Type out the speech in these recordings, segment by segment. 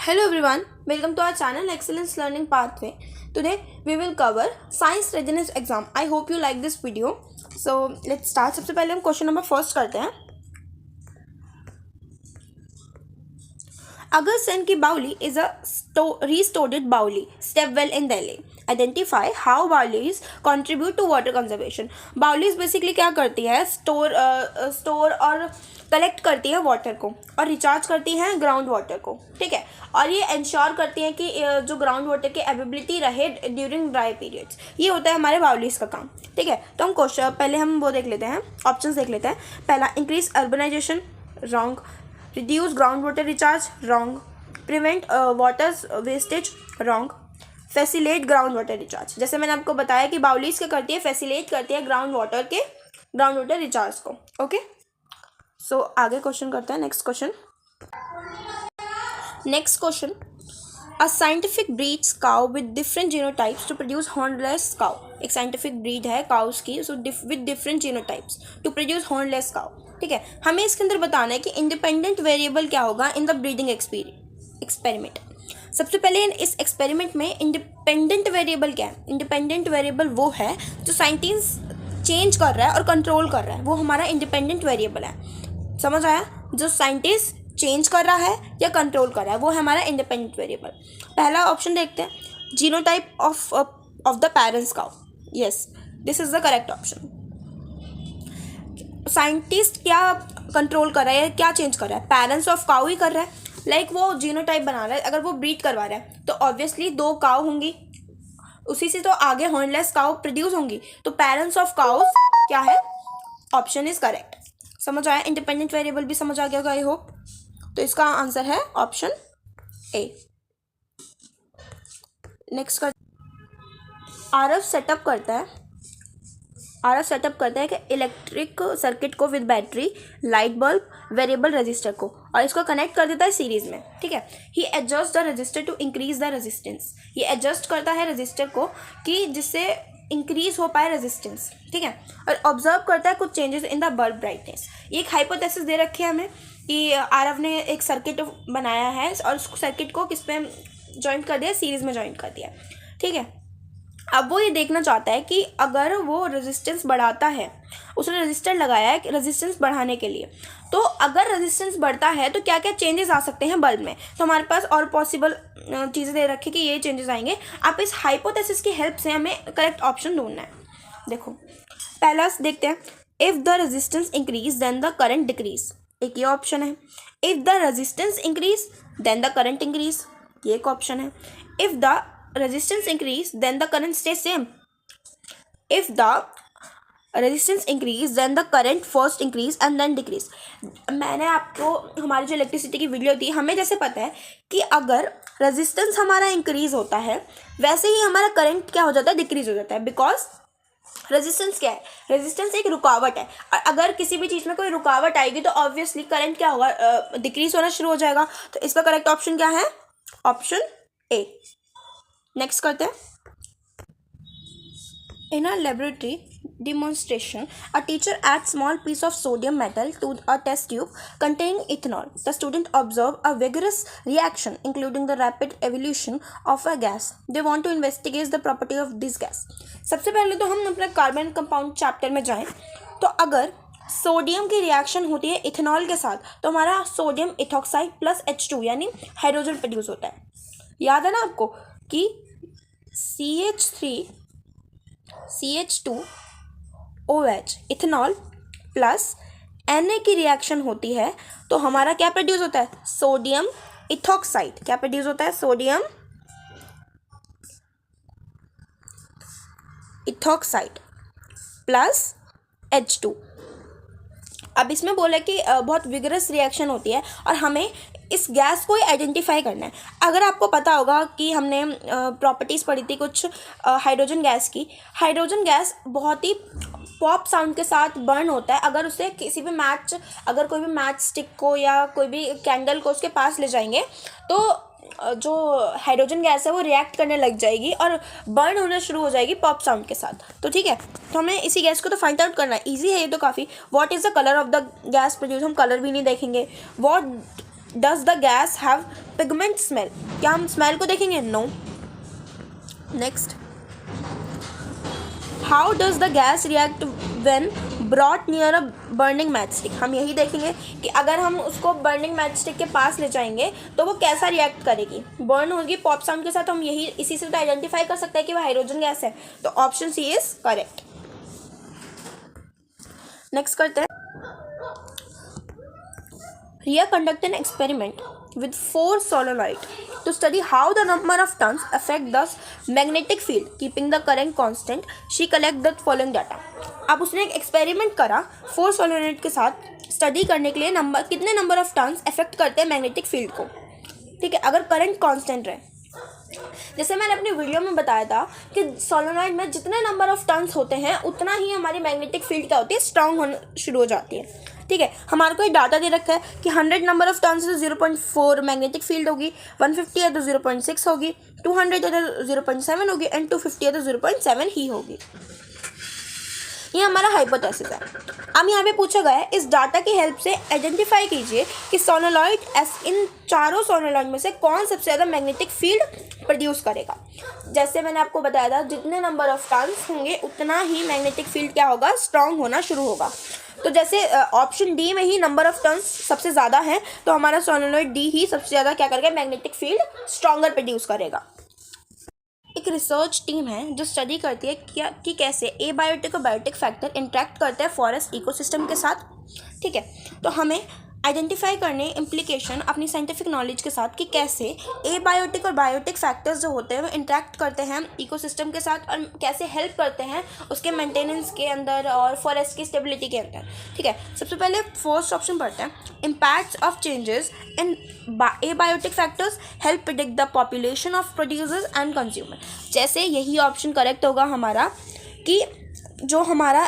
Hello everyone, welcome to our channel Excellence Learning Pathway. Today we will cover Science Readiness Exam. I hope you like this video. So let's start. सबसे पहले हम question number first करते हैं. अगर सेन की बाउली is a restored बाउली, step well in Delhi. Identify how baolis contribute to water conservation. Baolis basically क्या करती है? स्टोर और कलेक्ट करती है वाटर को और रिचार्ज करती हैं ग्राउंड वाटर को. ठीक है, और ये इंश्योर करती हैं कि जो ग्राउंड वाटर की अवेलेबिलिटी रहे ड्यूरिंग ड्राई पीरियड्स. ये होता है हमारे बाउलीज का काम. ठीक है, तो हम क्वेश्चन पहले हम वो देख लेते हैं, ऑप्शंस देख लेते हैं. पहला, increase urbanisation, wrong. Reduce ground water recharge, wrong. Prevent water wastage, wrong. Facilitate ground water recharge. जैसे मैंने आपको बताया कि बाउलीज क्या करती है, फैसिलेट करती है ग्राउंड वाटर रिचार्ज को. ओके, सो आगे क्वेश्चन करते हैं. Next question. A scientific breeds cow with different genotypes to produce hornless cow. एक साइंटिफिक ब्रीड है काउस की, so with different genotypes to produce hornless cow. ठीक है, हमें इसके अंदर बताना है कि इंडिपेंडेंट वेरिएबल क्या होगा इन द ब्रीडिंग एक्सपेरिमेंट. सबसे पहले इस एक्सपेरिमेंट में इंडिपेंडेंट वेरिएबल क्या है? इंडिपेंडेंट वेरिएबल वो है जो साइंटिस्ट चेंज कर रहा है और कंट्रोल कर रहा है, वो हमारा इंडिपेंडेंट वेरिएबल है. समझ आया? जो साइंटिस्ट चेंज कर रहा है या कंट्रोल कर रहा है वो है हमारा इंडिपेंडेंट वेरिएबल. पहला ऑप्शन देखते हैं, genotype of the parents cow. Yes, this is the correct option. Scientist क्या कंट्रोल कर रहा है, क्या चेंज कर रहा है? पेरेंट्स ऑफ काउ ही कर रहा है. लाइक वो जीनोटाइप बना रहा है. अगर वो ब्रीड करवा रहा है तो ऑब्वियसली 2 काउ होंगी, उसी से तो आगे हॉर्नलेस काउ प्रोड्यूस होंगी. तो पेरेंट्स ऑफ काउस क्या है? Option is correct. समझ आया? इंडिपेंडेंट वेरिएबल भी समझ आ गया होगा, आई होप. तो इसका आंसर है ऑप्शन ए. नेक्स्ट कर, आरएफ सेटअप करता है कि इलेक्ट्रिक सर्किट को with battery, light bulb, variable resistor को, और इसको कनेक्ट कर देता है सीरीज में. ठीक है, he adjust the register to increase the resistance. ये एडजस्ट करता है रजिस्टर को कि जिससे इंक्रीज हो पाए रेजिस्टेंस. ठीक है, और ऑब्जर्व करता है कुछ changes in the bulb brightness. ये एक हाइपोथेसिस दे रखी है हमें कि आरव ने एक सर्किट बनाया है और उस सर्किट को किस पे जॉइंट कर दिया? सीरीज में जॉइंट कर दिया. ठीक है, अब वो ये देखना चाहता है कि अगर वो रेजिस्टेंस बढ़ाता है, उसने रेजिस्टर लगाया है रेजिस्टेंस बढ़ाने के लिए, तो अगर रेजिस्टेंस बढ़ता है तो क्या क्या चेंजेस आ सकते हैं बल्ब में. तो हमारे पास और पॉसिबल चीज़ें दे रखी कि ये चेंजेस आएंगे. आप इस हाइपोथेसिस की हेल्प से हमें करेक्ट ऑप्शन ढूंढना है. देखो, पहला देखते हैं, if the resistance increase then the current decrease. एक ये ऑप्शन है. If the resistance increase then the current increase, ये एक ऑप्शन है. If the resistance increase then the current stays same. If the resistance increase then the current first increase and then decrease. मैंने आपको हमारी जो electricity की video थी, हमें जैसे पता है कि अगर रेजिस्टेंस हमारा इंक्रीज होता है वैसे ही हमारा करंट क्या हो जाता है? डिक्रीज हो जाता है. बिकॉज रेजिस्टेंस क्या है? रेजिस्टेंस एक रुकावट है, और अगर किसी भी चीज़ में कोई रुकावट आएगी तो ऑब्वियसली करंट क्या होगा? डिक्रीज होना शुरू हो जाएगा. तो इसका करेक्ट ऑप्शन क्या है? Option A. नेक्स्ट करते हैं. In a laboratory demonstration, a teacher adds small piece of sodium metal to a test tube containing ethanol. The student observe a vigorous reaction including the rapid evolution of a gas. They want to investigate the property of this gas. सबसे पहले तो हम अपने carbon compound chapter में जाएं. तो अगर sodium की रिएक्शन होती है इथेनॉल के साथ तो हमारा सोडियम इथॉक्साइड प्लस H2 यानी हाइड्रोजन प्रोड्यूस होता है. याद है ना आपको कि CH2OH इथेनॉल प्लस Na की रिएक्शन होती है तो हमारा क्या प्रोड्यूस होता है? Sodium ethoxide. क्या प्रोड्यूस होता है? Sodium ethoxide plus H2. अब इसमें बोला कि बहुत विगरस रिएक्शन होती है और हमें इस गैस को आइडेंटिफाई करना है. अगर आपको पता होगा कि हमने प्रॉपर्टीज़ पढ़ी थी कुछ हाइड्रोजन गैस की. हाइड्रोजन गैस बहुत ही पॉप साउंड के साथ बर्न होता है. अगर उसे किसी भी अगर कोई भी मैच स्टिक को या कोई भी कैंडल को उसके पास ले जाएंगे तो जो हाइड्रोजन गैस है वो रिएक्ट करने लग जाएगी और बर्न होना शुरू हो जाएगी पॉप साउंड के साथ. तो ठीक है, तो हमें इसी गैस को तो फाइंड आउट करना है. इजी है ये तो काफ़ी. What is the colour of the gas produce? हम कलर भी नहीं देखेंगे. What does the gas have pigment smell? क्या हम स्मेल को देखेंगे? No. Next, how does the gas react when brought near a burning match stick? हम यही देखेंगे कि अगर हम उसको बर्निंग मैच स्टिक के पास ले जाएंगे तो वो कैसा रिएक्ट करेगी, बर्न होगी पॉप साउंड के साथ। हम यही इसी से तो आइडेंटिफाई कर सकते हैं कि वो हाइड्रोजन गैस है, तो option C is correct. Next करते हैं, Rhea conducted an experiment with 4 solenoid to study how the number of turns affect the magnetic field. Keeping the current constant, she collected the following data. अब उसने एक experiment करा 4 solenoid के साथ study करने के लिए कितने नंबर ऑफ टर्न्स अफेक्ट करते हैं मैग्नेटिक फील्ड को, ठीक है, अगर करंट कांस्टेंट रहे। जैसे मैंने अपनी वीडियो में बताया था कि सोलोनॉइड में जितने नंबर ऑफ टर्न्स होते हैं उतना ही हमारी मैग्नेटिक फील्ड क्या होती है, स्ट्रांग होना शुरू हो जाती है, ठीक है। हमारे को एक डाटा दे रखा है कि 100 नंबर ऑफ टर्न्स है तो 0.4 मैग्नेटिक फील्ड होगी, 150 है तो 0.6 होगी, 200 है तो 0.7 होगी एंड 250 है तो 0.7 ही होगी। ये हमारा हाइपोथेसिस है। अब यहाँ पे पूछा गया है इस डाटा की हेल्प से आइडेंटिफाई कीजिए कि सोनोलॉइड इन चारों सोनोलॉइड में से कौन सबसे ज़्यादा मैग्नेटिक फील्ड प्रोड्यूस करेगा। जैसे मैंने आपको बताया था जितने नंबर ऑफ टर्न्स होंगे उतना ही मैग्नेटिक फील्ड क्या होगा, स्ट्रांग होना शुरू होगा। तो जैसे ऑप्शन डी में ही नंबर ऑफ टर्न्स सबसे ज़्यादा है तो हमारा सोनोलॉइड डी ही सबसे ज़्यादा क्या करेगा, मैग्नेटिक फील्ड स्ट्रॉन्गर प्रोड्यूस करेगा। एक रिसर्च टीम है जो स्टडी करती है कि कैसे एबायोटिक और बायोटिक फैक्टर इंटरेक्ट करते हैं फॉरेस्ट इकोसिस्टम के साथ, ठीक है। तो हमें आइडेंटिफाई करने इम्प्लीकेशन अपनी साइंटिफिक नॉलेज के साथ कि कैसे एबायोटिक और बायोटिक फैक्टर्स जो होते हैं वो इंटरेक्ट करते हैं इकोसिस्टम के साथ और कैसे हेल्प करते हैं उसके मेंटेनेंस के अंदर और फॉरेस्ट की स्टेबिलिटी के अंदर, ठीक है। सबसे पहले फर्स्ट ऑप्शन पढ़ते हैं, impacts of changes in abiotic factors help predict the population of producers and consumer. जैसे यही ऑप्शन करेक्ट होगा हमारा कि जो हमारा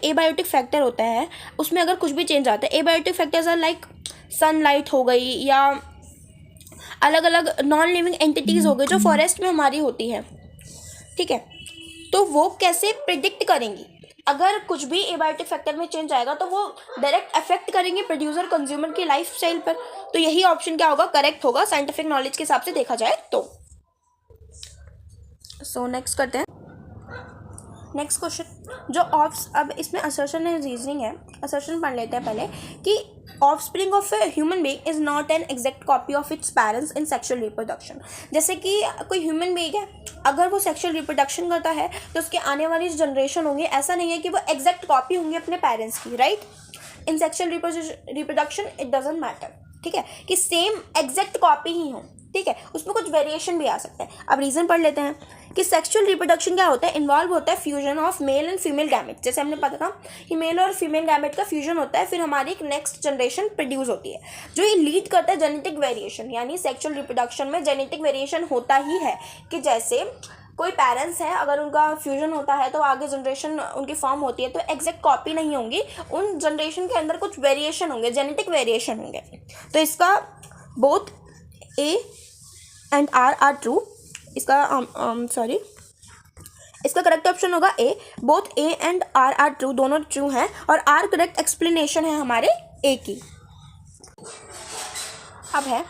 एबायोटिक फैक्टर होता है उसमें अगर कुछ भी चेंज आता है, abiotic factors are like sunlight हो गई या अलग अलग नॉन लिविंग एंटिटीज़ हो गई जो फॉरेस्ट में हमारी होती है, ठीक है। तो वो कैसे प्रिडिक्ट करेंगी, अगर कुछ भी एबायोटिक फैक्टर में चेंज आएगा तो वो डायरेक्ट अफेक्ट करेंगे प्रोड्यूसर कंज्यूमर की लाइफ स्टाइल पर। तो यही ऑप्शन क्या होगा, करेक्ट होगा साइंटिफिक नॉलेज के हिसाब से देखा जाए तो। सो नेक्स्ट करते हैं, नेक्स्ट क्वेश्चन जो अब इसमें असर्शन एंड रीजनिंग है। असर्शन पढ़ लेते हैं पहले कि offspring of a human being is not an exact copy of its parents in sexual reproduction. जैसे कि कोई ह्यूमन बीइंग है, अगर वो सेक्सुअल रिप्रोडक्शन करता है तो उसके आने वाली जो जनरेशन होंगे ऐसा नहीं है कि वो एग्जैक्ट कॉपी होंगी अपने पेरेंट्स की, right. In sexual reproduction it doesn't matter, ठीक है, कि सेम एग्जैक्ट कॉपी ही हो, ठीक है, उसमें कुछ वेरिएशन भी आ सकता है। अब रीज़न पढ़ लेते हैं कि सेक्सुअल रिप्रोडक्शन क्या होता है, इन्वॉल्व होता है fusion of male and female gamete. जैसे हमने पता था कि मेल और फीमेल गैमेट का फ्यूजन होता है, फिर हमारी एक नेक्स्ट जनरेशन प्रोड्यूस होती है जो ये लीड करता है जेनेटिक वेरिएशन। यानी सेक्सुअल रिप्रोडक्शन में जेनेटिक वेरिएशन होता ही है कि जैसे कोई पेरेंट्स है अगर उनका फ्यूजन होता है तो आगे जनरेशन उनकी फॉर्म होती है तो एग्जैक्ट कॉपी नहीं होंगी, उन जनरेशन के अंदर कुछ वेरिएशन होंगे, जेनेटिक वेरिएशन होंगे। तो इसका both A and R are true, इसका करेक्ट ऑप्शन होगा A, both A and R are true, दोनों ट्रू हैं और आर करेक्ट एक्सप्लेनेशन है हमारे ए की। अब है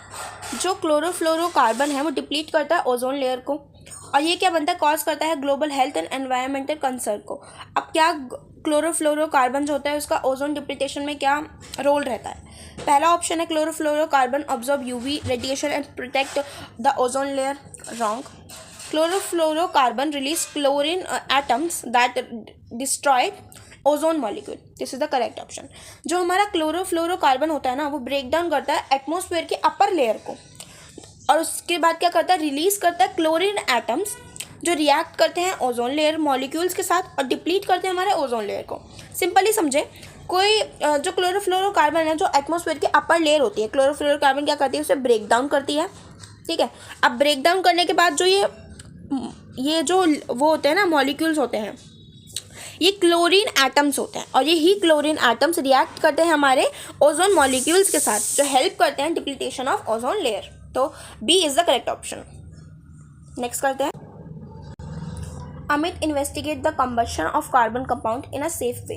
जो क्लोरोफ्लोरोकार्बन है वो डिप्लीट करता है ओजोन लेयर को और ये क्या बनता है, कॉज करता है global health and environmental concern को। अब क्या क्लोरोफ्लोरोकार्बन जो होता है उसका ओजोन डिप्लीटेशन में क्या रोल रहता है। पहला ऑप्शन है chlorofluorocarbon absorb UV radiation and protect the ozone layer, wrong. Chlorofluorocarbon release chlorine atoms that destroy ozone molecule, this is the correct option. जो हमारा क्लोरोफ्लोरोकार्बन होता है ना वो ब्रेक डाउन करता है एटमॉस्फेयर के अपर लेयर को और उसके बाद क्या करता है, रिलीज करता है क्लोरीन एटम्स जो रिएक्ट करते हैं ओजोन लेयर मॉलिक्यूल्स के साथ और डिप्लीट करते हैं हमारे ओजोन लेयर को। सिंपली समझे, कोई जो क्लोरोफ्लोरोकार्बन है जो एटमॉस्फेयर की अपर लेयर होती है, क्लोरोफ्लोरोकार्बन क्या करती है, उसे ब्रेक डाउन करती है, ठीक है। अब ब्रेक डाउन करने के बाद जो ये जो वो होते हैं ना मॉलिक्यूल्स होते हैं, ये क्लोरीन एटम्स होते हैं और ये ही क्लोरीन एटम्स रिएक्ट करते हैं हमारे ओजोन मॉलिक्यूल्स के साथ जो हेल्प करते हैं डिप्लीटेशन ऑफ ओजोन लेयर। तो B is the correct option. Next करते हैं, Amit investigate the combustion of carbon compound in a safe way.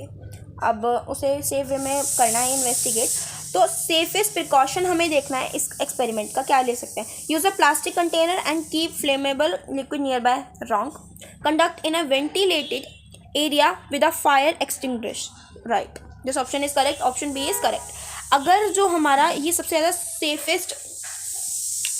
अब उसे सेफ वे में करना है इन्वेस्टिगेट, तो सेफेस्ट प्रिकॉशन हमें देखना है इस एक्सपेरिमेंट का, क्या ले सकते हैं? Use a plastic container and keep flammable liquid near by, wrong. Conduct in a ventilated area with a fire extinguish, right. This option is correct, option B is correct. अगर जो हमारा ये सबसे ज़्यादा सेफेस्ट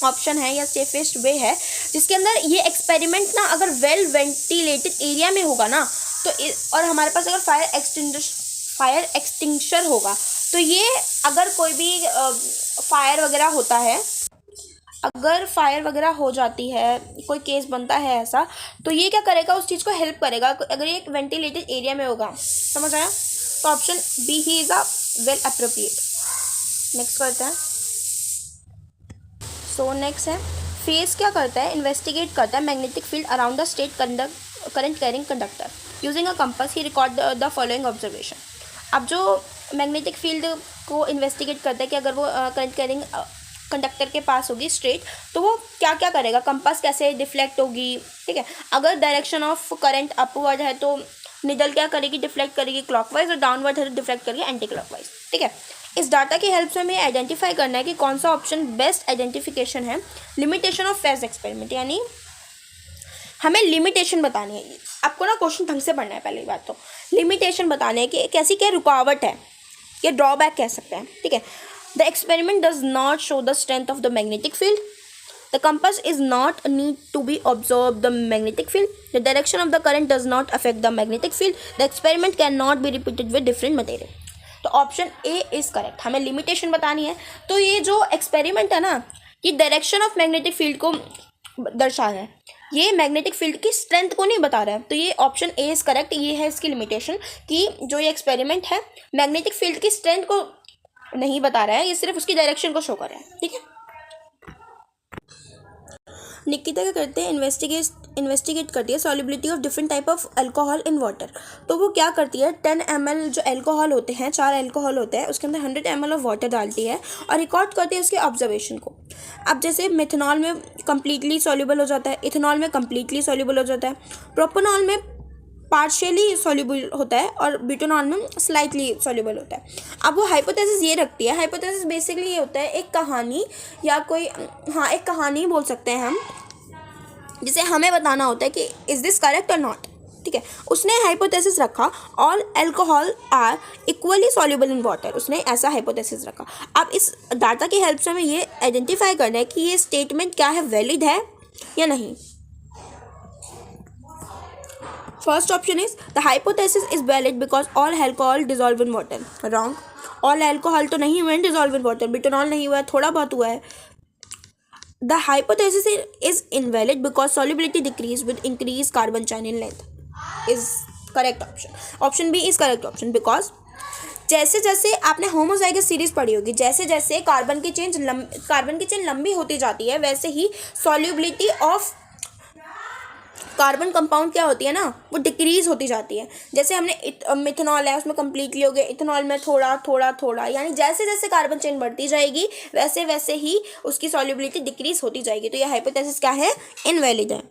ऑप्शन है या safest way है जिसके अंदर ये एक्सपेरिमेंट ना अगर वेल वेंटिलेटेड एरिया में होगा ना, तो और हमारे पास अगर फायर एक्सटिंग्विशर होगा, तो ये अगर कोई भी फायर वगैरह होता है, अगर फायर वगैरह हो जाती है, कोई केस बनता है ऐसा, तो ये क्या करेगा, उस चीज़ को हेल्प करेगा अगर ये एक वेंटिलेटेड एरिया में होगा. समझ आया? तो ऑप्शन बी ही is a well appropriate. Next करते हैं. सो नेक्स्ट है, फेस क्या करता है? इन्वेस्टिगेट करता है magnetic field around the state current carrying conductor. Using a compass he record the following observation. अब जो मैग्नेटिक फील्ड को इन्वेस्टिगेट करता है कि अगर वो करंट कैरिंग कंडक्टर के पास होगी स्ट्रेट, तो वो क्या क्या करेगा, कंपास कैसे डिफ्लेक्ट होगी, ठीक है. अगर डायरेक्शन ऑफ करंट अपवर्ड है तो निडल क्या करेगी, डिफ्लेक्ट करेगी क्लॉकवाइज, और डाउनवर्ड है तो डिफ्लेक्ट करेगी एंटी क्लॉकवाइज, ठीक है. इस डाटा की हेल्प से हमें आइडेंटिफाई करना है कि कौन सा ऑप्शन बेस्ट आइडेंटिफिकेशन है. लिमिटेशन ऑफ फेज एक्सपेरिमेंट, यानी हमें लिमिटेशन बतानी है. आपको ना क्वेश्चन ढंग से पढ़ना है. पहली बात तो लिमिटेशन बताने है कि कैसी क्या रुकावट है, ये ड्रॉबैक कह सकते हैं, ठीक है. The experiment does not show the strength of the magnetic field. The compass is not need to be absorb the magnetic field. The direction of the current does not affect the magnetic field. The experiment cannot be repeated with different material. तो option A is correct. हमें limitation बतानी है. तो ये जो experiment है ना, ये डायरेक्शन ऑफ मैग्नेटिक फील्ड को दर्शा रहा है, ये मैग्नेटिक फील्ड की स्ट्रेंथ को नहीं बता रहा है. तो ये ऑप्शन ए इज करेक्ट. ये है इसकी लिमिटेशन कि जो ये एक्सपेरिमेंट है मैग्नेटिक फील्ड की स्ट्रेंथ को नहीं बता रहा है, ये सिर्फ उसकी डायरेक्शन को शो कर रहा है, ठीक है. निकिता क्या करते हैं, इन्वेस्टिगेट करती है solubility of different type of alcohol in water. तो वो क्या करती है, 10 ml जो अल्कोहल होते हैं, 4 अल्कोहल होते हैं, उसके अंदर 100 ml ऑफ वाटर डालती है और रिकॉर्ड करती है उसके ऑब्जर्वेशन को. अब जैसे मिथेनॉल में कम्प्लीटली सॉल्युबल हो जाता है, इथेनॉल में कम्प्लीटली सॉल्युबल हो जाता है, प्रोपेनॉल में पार्शियली सॉल्युबल होता है और ब्यूटेनॉल में स्लाइटली सॉल्युबल होता है. अब वो हाइपोथेसिस ये रखती है, हाइपोथेसिस बेसिकली ये होता है एक कहानी या कोई, हाँ एक कहानी बोल सकते हैं हम, जिसे हमें बताना होता है कि इज़ दिस करेक्ट और नॉट, ठीक है. उसने हाइपोथेसिस रखा all alcohol are equally soluble in water, उसने ऐसा हाइपोथेसिस रखा. अब इस डाटा की हेल्प से हमें ये आइडेंटिफाई करना है कि ये स्टेटमेंट क्या है, वैलिड है या नहीं. First option is the hypothesis is valid because all alcohol dissolve in water, wrong. All alcohol तो नहीं हुए हैं डिजॉल्व इन वाटर, ब्यूटेनॉल नहीं हुआ है, थोड़ा बहुत हुआ है. The hypothesis is invalid because solubility decrease with increased carbon chain in length, is correct option. Option B is correct option because जैसे जैसे आपने होमोजाइगस सीरीज पढ़ी होगी, जैसे जैसे कार्बन की चेन लंबी होती जाती है, वैसे ही सॉल्युबिलिटी ऑफ कार्बन कंपाउंड क्या होती है ना, वो डिक्रीज होती जाती है. जैसे हमने मिथेनॉल है, उसमें कम्प्लीटली हो गया, इथेनॉल में थोड़ा थोड़ा थोड़ा, यानी जैसे जैसे कार्बन चेन बढ़ती जाएगी वैसे वैसे ही उसकी सॉल्युबिलिटी डिक्रीज होती जाएगी. तो ये हाइपोथेसिस क्या है, इनवैलिड है.